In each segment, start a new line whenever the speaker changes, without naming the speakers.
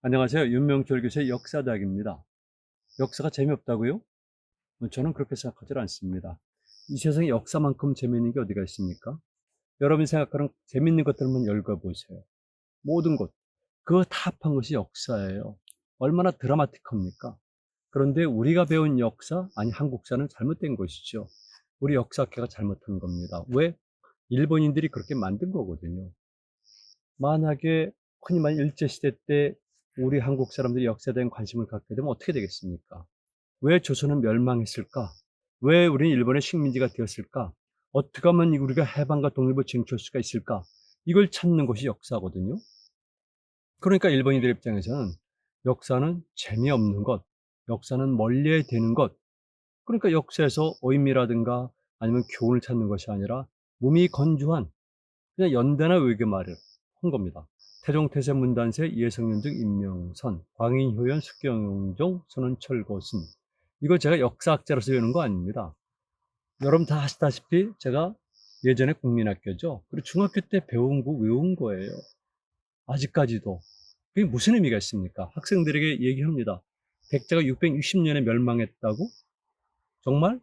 안녕하세요. 윤명철 교수의 역사닭입니다. 역사가 재미없다고요? 저는 그렇게 생각하지 않습니다. 이 세상에 역사만큼 재미있는 게 어디가 있습니까? 여러분이 생각하는 재미있는 것들만 읽어보세요. 모든 것. 그거 다 합한 것이 역사예요. 얼마나 드라마틱합니까? 그런데 우리가 배운 역사, 아니 한국사는 잘못된 것이죠. 우리 역사학회가 잘못한 겁니다. 왜? 일본인들이 그렇게 만든 거거든요. 만약에 흔히 말하는 일제시대 때 우리 한국 사람들이 역사에 대한 관심을 갖게 되면 어떻게 되겠습니까? 왜 조선은 멸망했을까? 왜 우리는 일본의 식민지가 되었을까? 어떻게 하면 우리가 해방과 독립을 쟁취할 수가 있을까? 이걸 찾는 것이 역사거든요. 그러니까 일본인들 입장에서는 역사는 재미없는 것, 역사는 멀리에 되는 것, 그러니까 역사에서 의미라든가 아니면 교훈을 찾는 것이 아니라 몸이 건조한 그냥 연대나 외교말을 한 겁니다. 태종태세 문단세 예성윤등 임명선 광인효연 숙경용종 선원철 거순 이거 제가 역사학자로서 외우는 거 아닙니다. 여러분 다 아시다시피 제가 예전에 국민학교죠. 그리고 중학교 때 배운 거 외운 거예요. 아직까지도. 그게 무슨 의미가 있습니까? 학생들에게 얘기합니다. 백제가 660년에 멸망했다고? 정말?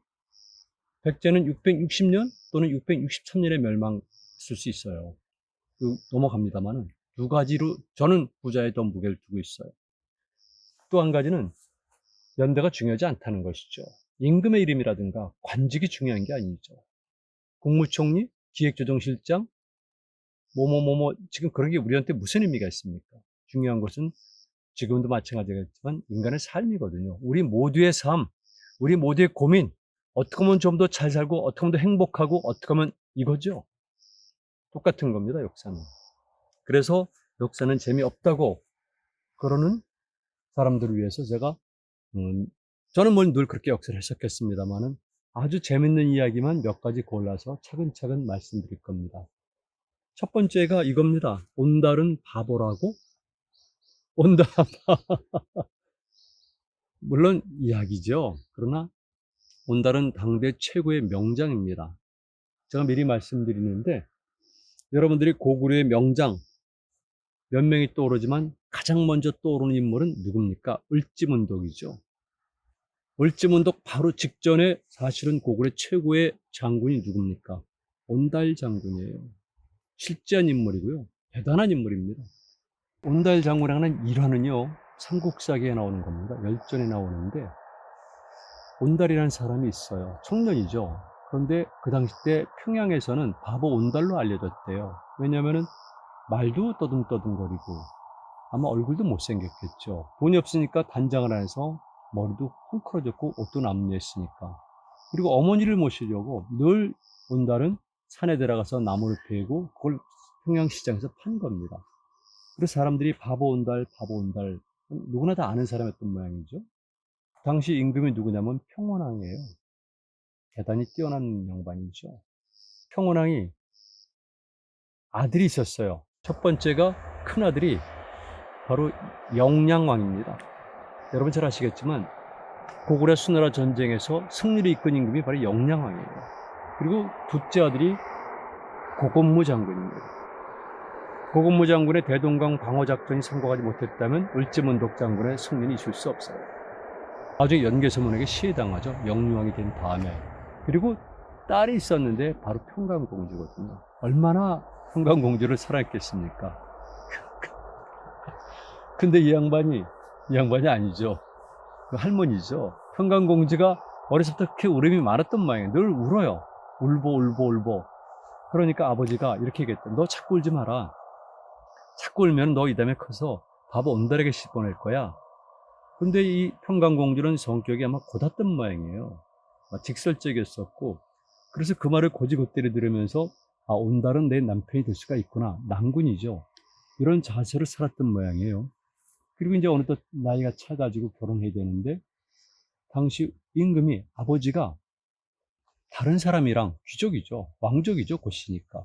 백제는 660년 또는 663년에 멸망했을 수 있어요. 넘어갑니다만은 두 가지로 저는 부자에 더 무게를 두고 있어요. 또 한 가지는 연대가 중요하지 않다는 것이죠. 임금의 이름이라든가 관직이 중요한 게 아니죠. 국무총리, 기획조정실장, 뭐뭐뭐뭐 지금 그런 게 우리한테 무슨 의미가 있습니까? 중요한 것은 지금도 마찬가지겠지만 인간의 삶이거든요. 우리 모두의 삶, 우리 모두의 고민, 어떻게 하면 좀 더 잘 살고 어떻게 하면 더 행복하고 어떻게 하면 이거죠. 똑같은 겁니다, 역사는. 그래서 역사는 재미없다고 그러는 사람들을 위해서 제가 저는 뭐 늘 그렇게 역사를 해석했습니다만은 아주 재밌는 이야기만 몇 가지 골라서 차근차근 말씀드릴 겁니다. 첫 번째가 이겁니다. 온달은 바보라고? 온달 물론 이야기죠. 그러나 온달은 당대 최고의 명장입니다. 제가 미리 말씀드리는데 여러분들이 고구려의 명장 몇 명이 떠오르지만 가장 먼저 떠오르는 인물은 누굽니까? 을지문덕이죠. 을지문덕 바로 직전에 사실은 고구려 최고의 장군이 누굽니까? 온달 장군이에요. 실제한 인물이고요. 대단한 인물입니다. 온달 장군에 관한 일화는요. 삼국사기에 나오는 겁니다. 열전에 나오는데 온달이라는 사람이 있어요. 청년이죠. 그런데 그 당시 때 평양에서는 바보 온달로 알려졌대요. 왜냐하면 말도 떠듬떠듬거리고 아마 얼굴도 못생겼겠죠. 돈이 없으니까 단장을 안 해서 머리도 헝클어졌고 옷도 남루했으니까. 그리고 어머니를 모시려고 늘 온달은 산에 들어가서 나무를 베고 그걸 평양시장에서 판 겁니다. 그래서 사람들이 바보 온달, 바보 온달 누구나 다 아는 사람이었던 모양이죠. 당시 임금이 누구냐면 평원왕이에요. 대단히 뛰어난 양반이죠. 평원왕이 아들이 있었어요. 첫 번째가 큰아들이 바로 영량왕입니다. 여러분 잘 아시겠지만 고구려 수나라 전쟁에서 승리를 이끈 임금이 바로 영량왕이에요. 그리고 둘째 아들이 고건무 장군입니다. 고건무 장군의 대동강 방어 작전이 성공하지 못했다면 을지문덕 장군의 승리는 있을 수 없어요. 나중에 연개서문에게 시해당하죠. 영유왕이 된 다음에. 그리고 딸이 있었는데 바로 평강공주거든요. 얼마나 평강공주를 사랑했겠습니까? 근데 이 양반이 아니죠. 그 할머니죠. 평강공주가 어렸을 때 그렇게 울음이 많았던 모양이에요. 늘 울어요. 울보. 그러니까 아버지가 이렇게 얘기했다. 너 자꾸 울지 마라. 자꾸 울면 너 이 다음에 커서 바보 온달에게 씹어낼 거야. 근데 이 평강공주는 성격이 아마 고닫던 모양이에요. 직설적이었었고, 그래서 그 말을 고지고대로 들으면서, 아, 온달은 내 남편이 될 수가 있구나. 낭군이죠. 이런 자세로 살았던 모양이에요. 그리고 이제 어느덧 나이가 차가지고 결혼해야 되는데, 당시 임금이 아버지가 다른 사람이랑 귀족이죠. 왕족이죠. 곧이니까.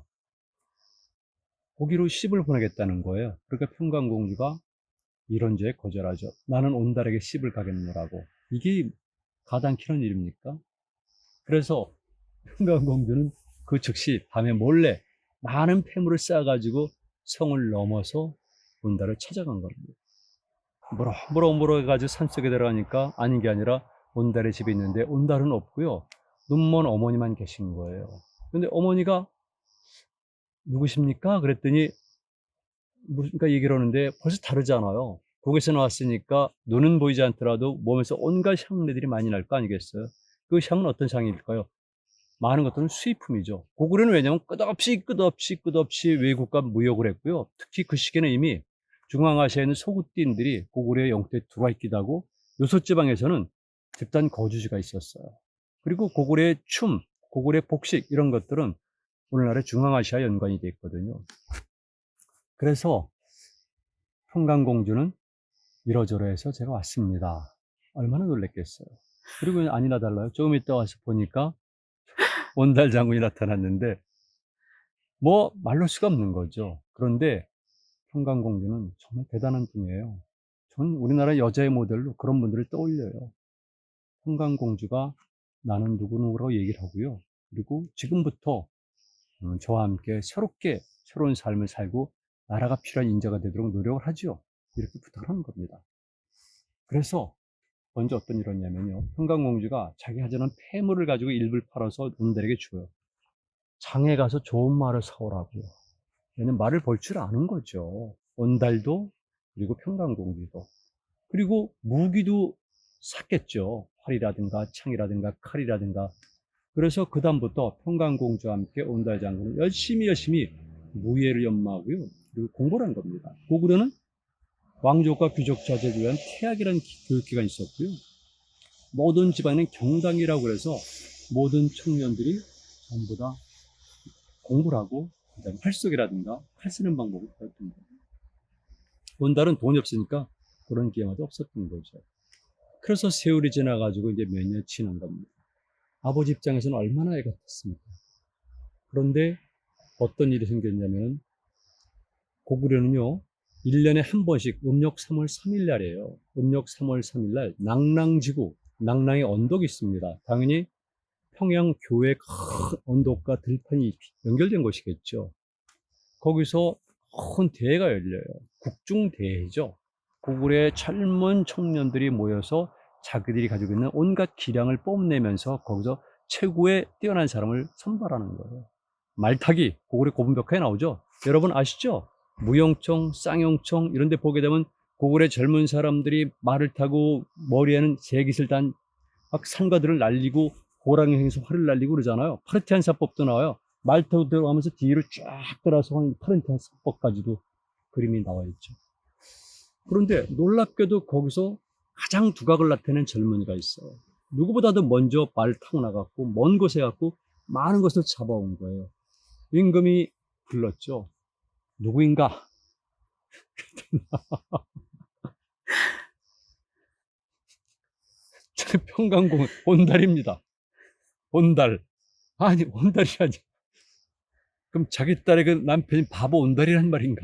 거기로 시집을 보내겠다는 거예요. 그러니까 평강공주가 이런저에 거절하죠. 나는 온달에게 시집을 가겠노라고. 이게 가당키는 일입니까? 그래서 평강공주는 그 즉시 밤에 몰래 많은 폐물을 쌓아가지고 성을 넘어서 온달을 찾아간 겁니다. 물어 해가지고 산속에 들어가니까 아닌 게 아니라 온달의 집에 있는데 온달은 없고요. 눈먼 어머니만 계신 거예요. 근데 어머니가 누구십니까? 그랬더니 그러니까 얘기를 하는데 벌써 다르잖아요. 거기서 나왔으니까 눈은 보이지 않더라도 몸에서 온갖 향내들이 많이 날 거 아니겠어요? 그 향은 어떤 향일까요? 많은 것들은 수입품이죠. 고구려는 왜냐하면 끝없이 외국과 무역을 했고요. 특히 그 시기에는 이미 중앙아시아에 있는 소굿띠인들이 고구려의 영토에 들어와 있기도 하고 요소지방에서는 집단 거주지가 있었어요. 그리고 고구려의 춤, 고구려의 복식 이런 것들은 오늘날의 중앙아시아 연관이 되어 있거든요. 그래서 평강공주는 이러저러해서 제가 왔습니다. 얼마나 놀랬겠어요. 그리고 아니나 달라요. 조금 있다 와서 보니까 온달 장군이 나타났는데 뭐 말로 수가 없는 거죠. 그런데 평강공주는 정말 대단한 분이에요. 전 우리나라 여자의 모델로 그런 분들을 떠올려요. 평강공주가 나는 누구누구라고 얘기를 하고요. 그리고 지금부터 저와 함께 새로운 삶을 살고 나라가 필요한 인재가 되도록 노력을 하죠. 이렇게 부탁하는 겁니다. 그래서 먼저 어떤 일이 있냐면요. 평강공주가 자기 하자는 폐물을 가지고 일부를 팔아서 온달에게 줘요. 장에 가서 좋은 말을 사오라고요. 얘는 말을 볼 줄 아는 거죠. 온달도 그리고 평강공주도. 그리고 무기도 샀겠죠. 활이라든가 창이라든가 칼이라든가. 그래서 그 다음부터 평강공주와 함께 온달 장군은 열심히 무예를 연마하고요. 그리고 공부를 한 겁니다. 고구려는 왕족과 귀족 자제를 위한 태학이라는 교육기관이 있었고요. 모든 집안에는 경당이라고 해서 모든 청년들이 전부 다 공부를 하고 그다음에 활쏘기라든가 활 쓰는 방법을 배웠던 거예요. 온달은 돈이 없으니까 그런 기회마다 없었던 거죠. 그래서 세월이 지나가지고 이제 몇 년 지난 겁니다. 아버지 입장에서는 얼마나 애 같았습니까? 그런데 어떤 일이 생겼냐면 고구려는요 1년에 한 번씩 음력 3월 3일 날이에요. 음력 3월 3일 날 낭랑지구, 낭랑의 언덕이 있습니다. 당연히 평양 교회 큰 언덕과 들판이 연결된 곳이겠죠. 거기서 큰 대회가 열려요. 국중대회죠. 고구려의 젊은 청년들이 모여서 자기들이 가지고 있는 온갖 기량을 뽐내면서 거기서 최고의 뛰어난 사람을 선발하는 거예요. 말타기, 고구려 고분벽화에 나오죠. 여러분 아시죠? 무용청, 쌍용청 이런 데 보게 되면 고구려 젊은 사람들이 말을 타고 머리에는 새깃을 단 막 산과들을 날리고 호랑이 행해서 활을 날리고 그러잖아요. 파르티안 사법도 나와요. 말 타고 들어가면서 뒤를 쫙 돌아서 하는 파르티안 사법까지도 그림이 나와 있죠. 그런데 놀랍게도 거기서 가장 두각을 나타낸 젊은이가 있어요. 누구보다도 먼저 말을 타고 나갔고 먼 곳에 갔고 많은 것을 잡아온 거예요. 임금이 불렀죠. 누구인가? 저는 평강공 온달입니다. 온달. 아니 온달이라니. 그럼 자기 딸의 그 남편이 바보 온달이란 말인가?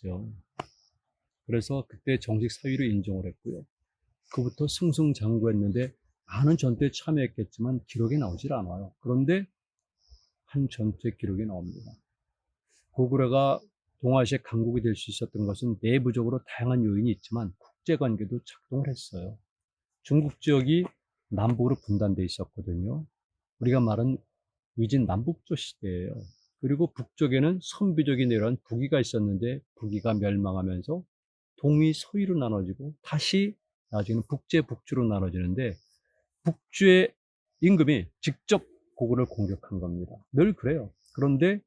그렇죠. 그래서 그때 정식 사위로 인정을 했고요. 그부터 승승장구했는데 많은 전투에 참여했겠지만 기록에 나오질 않아요. 그런데 한 전투의 기록이 나옵니다. 고구려가 동아시아 강국이 될 수 있었던 것은 내부적으로 다양한 요인이 있지만 국제관계도 작동을 했어요. 중국 지역이 남북으로 분단돼 있었거든요. 우리가 말한 위진 남북조 시대예요. 그리고 북쪽에는 선비족이 내려온 북위가 있었는데 북위가 멸망하면서 동위, 서위로 나눠지고 다시 나중에는 북제, 북주로 나눠지는데 북주의 임금이 직접 고구려를 공격한 겁니다. 늘 그래요. 그런데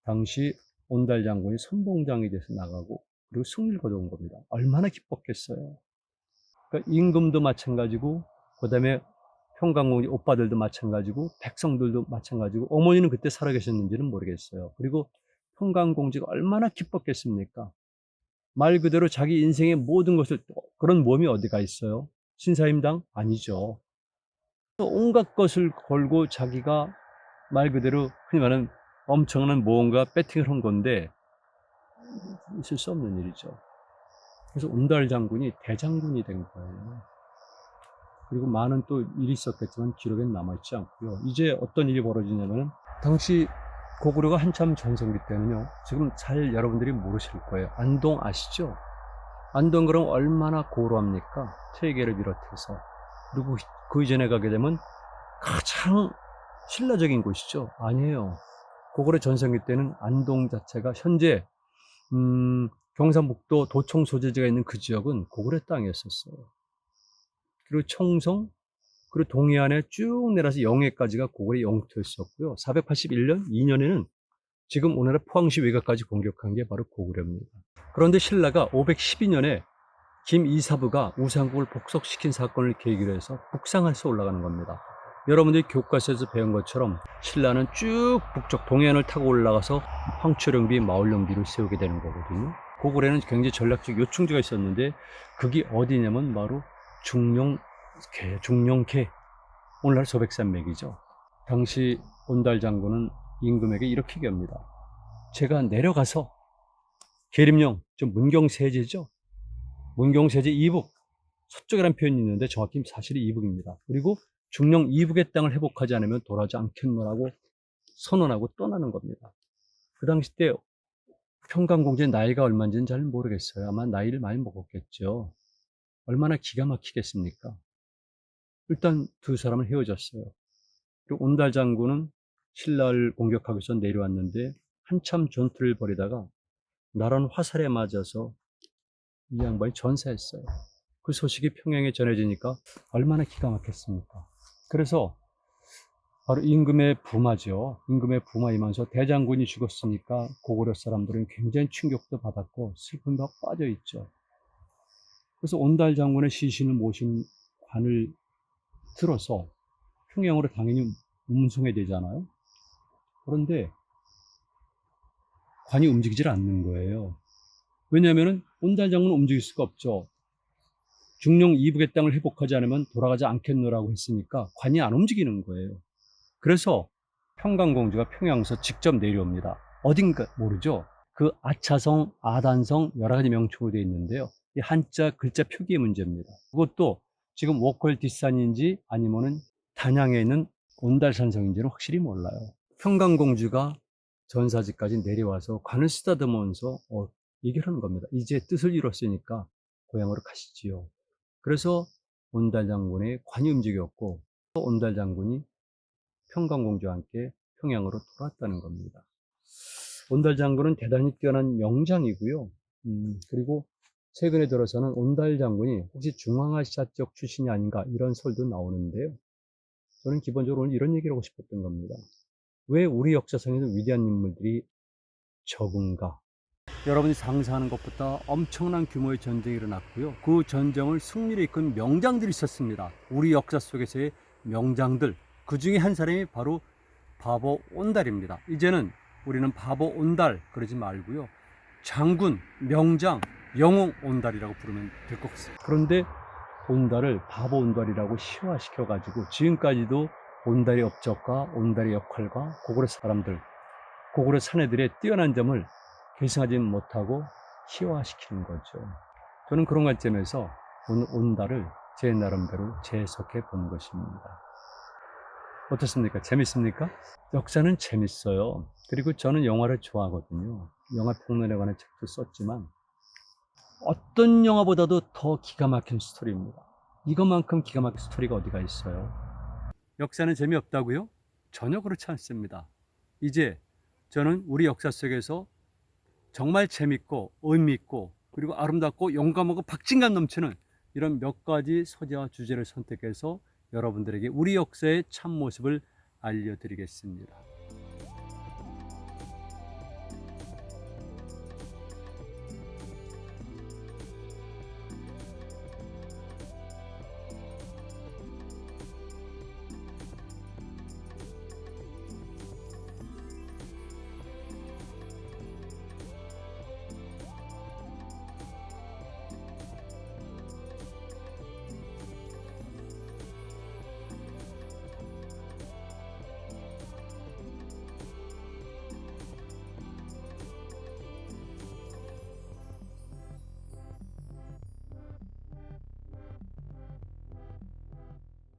당시 온달 장군이 선봉장이 돼서 나가고 그리고 승리를 거둔 겁니다. 얼마나 기뻤겠어요. 그러니까 임금도 마찬가지고 그다음에 평강공주 오빠들도 마찬가지고 백성들도 마찬가지고 어머니는 그때 살아계셨는지는 모르겠어요. 그리고 평강공주가 얼마나 기뻤겠습니까? 말 그대로 자기 인생의 모든 것을 그런 몸이 어디가 있어요? 신사임당? 아니죠. 온갖 것을 걸고 자기가 말 그대로 흔히 말하는 엄청난 무언가 배팅을 한 건데 있을 수 없는 일이죠. 그래서 온달 장군이 대장군이 된 거예요. 그리고 많은 또 일이 있었겠지만 기록엔 남아있지 않고요. 이제 어떤 일이 벌어지냐면 당시 고구려가 한참 전성기 때는요. 지금 잘 여러분들이 모르실 거예요. 안동 아시죠? 안동 그럼 얼마나 고루합니까? 퇴계를 비롯해서. 그리고 그 이전에 가게 되면 가장 신라적인 곳이죠. 아니에요. 고구려 전성기 때는 안동 자체가 현재 경상북도 도청 소재지가 있는 그 지역은 고구려 땅이었었어요. 그리고 청성, 그리고 동해안에 쭉 내려서 영해까지가 고구려 영토였었고요. 481년 2년에는 지금 오늘의 포항시 외곽까지 공격한 게 바로 고구려입니다. 그런데 신라가 512년에 김이사부가 우상국을 복속시킨 사건을 계기로 해서 북상해서 올라가는 겁니다. 여러분들이 교과서에서 배운 것처럼 신라는 쭉 북쪽 동해안을 타고 올라가서 황초령비, 마을령비를 세우게 되는 거거든요. 고구려는 굉장히 전략적 요충지가 있었는데 그게 어디냐면 바로 중령계, 오늘날 소백산맥이죠. 당시 온달 장군은 임금에게 이렇게 얘기합니다. 제가 내려가서 계림령, 좀 문경세제죠. 문경세제 이북, 서쪽이라는 표현이 있는데 정확히 사실이 이북입니다. 그리고 중령 이북의 땅을 회복하지 않으면 돌아오지 않겠노라고 선언하고 떠나는 겁니다. 그 당시 때 평강공주의 나이가 얼마인지는 잘 모르겠어요. 아마 나이를 많이 먹었겠죠. 얼마나 기가 막히겠습니까? 일단 두 사람은 헤어졌어요. 그리고 온달 장군은 신라를 공격하기 위해서 내려왔는데 한참 전투를 벌이다가 날아온 화살에 맞아서 이 양반이 전사했어요. 그 소식이 평양에 전해지니까 얼마나 기가 막혔습니까? 그래서 바로 임금의 부마죠. 임금의 부마이면서 대장군이 죽었으니까 고구려 사람들은 굉장히 충격도 받았고 슬픔에 빠져 있죠. 그래서 온달 장군의 시신을 모신 관을 들어서 평양으로 당연히 운송해야 되잖아요. 그런데 관이 움직이질 않는 거예요. 왜냐하면 온달 장군은 움직일 수가 없죠. 중령 이북의 땅을 회복하지 않으면 돌아가지 않겠노라고 했으니까 관이 안 움직이는 거예요. 그래서 평강공주가 평양에서 직접 내려옵니다. 어딘가 모르죠. 그 아차성, 아단성 여러 가지 명칭으로 되어 있는데요. 이 한자 글자 표기의 문제입니다. 그것도 지금 워컬 뒷산인지 아니면은 단양에 있는 온달산성인지는 확실히 몰라요. 평강공주가 전사지까지 내려와서 관을 쓰다듬으면서 얘기를 하는 겁니다. 이제 뜻을 이뤘으니까 고향으로 가시지요. 그래서 온달 장군의 관이 움직였고 온달 장군이 평강공주와 함께 평양으로 돌아왔다는 겁니다. 온달 장군은 대단히 뛰어난 명장이고요. 그리고 최근에 들어서는 온달 장군이 혹시 중앙아시아 쪽 출신이 아닌가 이런 설도 나오는데요. 저는 기본적으로 오늘 이런 얘기를 하고 싶었던 겁니다. 왜 우리 역사상에는 위대한 인물들이 적은가? 여러분이 상상하는 것보다 엄청난 규모의 전쟁이 일어났고요. 그 전쟁을 승리를 이끈 명장들이 있었습니다. 우리 역사 속에서의 명장들. 그 중에 한 사람이 바로 바보 온달입니다. 이제는 우리는 바보 온달 그러지 말고요. 장군, 명장, 영웅 온달이라고 부르면 될 것 같습니다. 그런데 온달을 바보 온달이라고 희화시켜가지고 지금까지도 온달의 업적과 온달의 역할과 고구려 사람들, 고구려 사내들의 뛰어난 점을 계승하지 못하고 희화시키는 거죠. 저는 그런 관점에서 오늘 온달을 제 나름대로 재해석해 본 것입니다. 어떻습니까? 재밌습니까? 역사는 재밌어요. 그리고 저는 영화를 좋아하거든요. 영화 평론에 관한 책도 썼지만 어떤 영화보다도 더 기가 막힌 스토리입니다. 이것만큼 기가 막힌 스토리가 어디가 있어요? 역사는 재미없다고요? 전혀 그렇지 않습니다. 이제 저는 우리 역사 속에서 정말 재밌고 의미 있고 그리고 아름답고 용감하고 박진감 넘치는 이런 몇 가지 소재와 주제를 선택해서 여러분들에게 우리 역사의 참모습을 알려드리겠습니다.